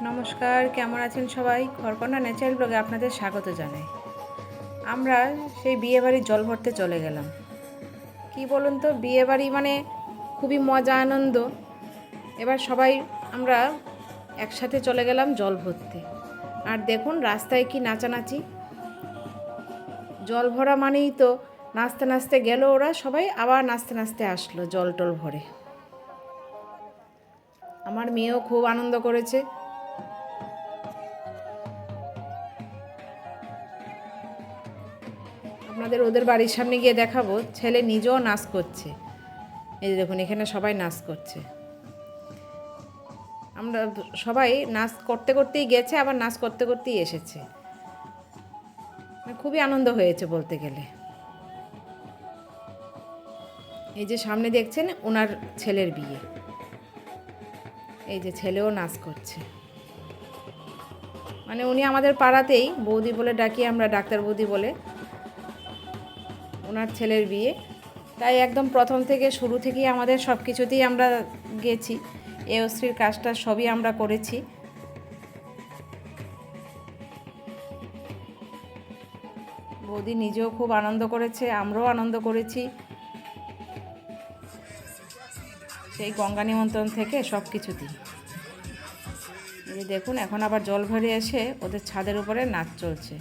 নমস্কার, কেমন আছেন সবাই? খড়কন্যা ন্যাচারাল ব্লগে আপনাদের স্বাগত জানাই। আমরা সেই বিয়েবাড়ির জল ভরতে চলে গেলাম। কি বলুন তো, বিয়েবাড়ি মানে খুবই মজা আনন্দ। এবার সবাই আমরা একসাথে চলে গেলাম জল ভরতে। আর দেখুন রাস্তায় কি নাচানাচি। জল ভরা মানেই তো নাচতে নাচতে গেল ওরা সবাই, আবার নাচতে নাচতে আসলো জল টল ভরে। আমার মেয়েও খুব আনন্দ করেছে। আপনাদের ওদের বাড়ির সামনে গিয়ে দেখাবো, ছেলে নিজেও নাচ করছে। এই যে দেখুন, এখানে সবাই নাচ করছে। আমরা সবাই নাচ করতে করতেই গেছে, আবার নাচ করতে করতেই এসেছে। খুবই আনন্দ হয়েছে বলতে গেলে। এই যে সামনে দেখছেন ওনার ছেলের বিয়ে, এই যে ছেলেও নাচ করছে। মানে উনি আমাদের পাড়াতেই, বৌদি বলে ডাকি আমরা, ডাক্তার বৌদি বলে। ওনার ছেলের বিয়ে, তাই একদম প্রথম থেকে শুরু থেকেই আমাদের সব কিছুতেই আমরা গেছি। এওশ্রীর কাজটা সবই আমরা করেছি। বৌদি নিজেও খুব আনন্দ করেছে, আমরাও আনন্দ করেছি। সেই গঙ্গা নিমন্ত্রণ থেকে সব কিছুতেই। এই দেখুন এখন আবার জল ভরে এসে ওদের ছাদের উপরে নাচ চলছে।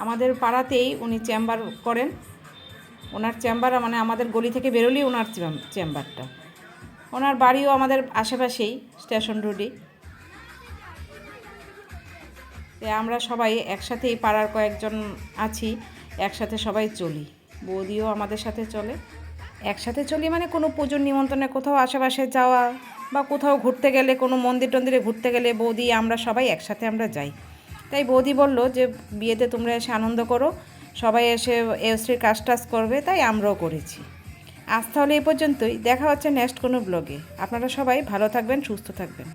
আমাদের পাড়াতেই উনি চেম্বার করেন। ওনার চেম্বার মানে আমাদের গলি থেকে বেরোলেই ওনার চেম্বারটা। ওনার বাড়িও আমাদের আশেপাশেই, স্টেশন রোডে। আমরা সবাই একসাথেই, পাড়ার কয়েকজন আছি, একসাথে সবাই চলি। বৌদিও আমাদের সাথে চলে। একসাথে চলি মানে কোনো পুজোর নিমন্ত্রণে কোথাও আশেপাশে যাওয়া, বা কোথাও ঘুরতে গেলে, কোনো মন্দির টন্দিরে ঘুরতে গেলে বৌদি আমরা সবাই একসাথে আমরা যাই। তাই বৌদি বলল যে বিয়েতে তোমরা এসে আনন্দ করো, সবাই এসে এওশ্রীর কাজ টাজ করবে, তাই আমরাও করেছি। আজ তাহলে এই পর্যন্তই। দেখা হচ্ছে নেক্সট কোনো ব্লগে। আপনারা সবাই ভালো থাকবেন, সুস্থ থাকবেন।